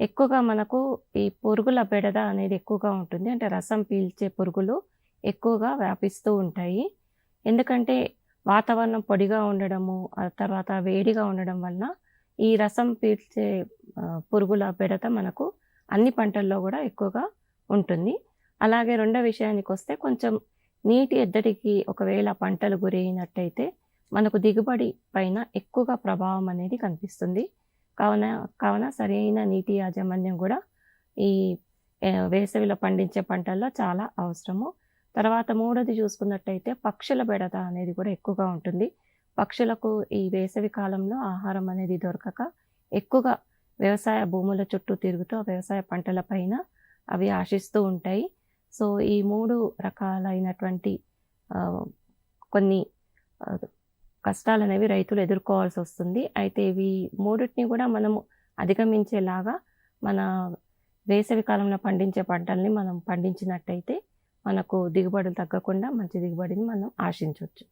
ఎక్కువగా మనకు ఈ పురుగుల బెడద అనేది ఎక్కువగా ఉంటుంది. అంటే రసం పీల్చే పురుగులు ఎక్కువగా వ్యాపిస్తూ ఉంటాయి. ఎందుకంటే వాతావరణం పొడిగా ఉండడము, తర్వాత వేడిగా ఉండడం వలన ఈ రసం పీల్చే పురుగుల బెడద మనకు అన్ని పంటల్లో గూడా ఎక్కువగా ఉంటుంది. అలాగే రెండో విషయానికొస్తే కొంచెం నీటి ఎద్దడికి ఒకవేళ పంటలు గురైనట్టయితే మనకు దిగుబడి పైన ఎక్కువగా ప్రభావం అనేది కనిపిస్తుంది. కావున కావున సరైన నీటి యాజమాన్యం గూడా ఈ వేసవిలో పండించే పంటల్లో చాలా అవసరము. తర్వాత మూడోది చూసుకున్నట్టయితే పక్షుల బెడద అనేది కూడా ఎక్కువగా ఉంటుంది. పక్షులకు ఈ వేసవి కాలంలో ఆహారం అనేది దొరకక ఎక్కువగా వ్యవసాయ భూముల చుట్టూ తిరుగుతూ ఆ వ్యవసాయ పంటల పైన అవి ఆశిస్తూ ఉంటాయి. సో, ఈ 3 రకాలైనటువంటి ఆహ్, కొన్ని ఆహ్, కష్టాలనేవి రైతులు ఎదుర్కోవాల్సొస్తుంది. అయితే ఇవి మూడిటిని గూడా మనము అధిగమించేలాగా మన వేసవి కాలంలో పండించే పంటల్ని మనం పండించినట్టయితే మనకు దిగుబడులు తగ్గకుండా మంచి దిగుబడిని మనం ఆశించొచ్చు.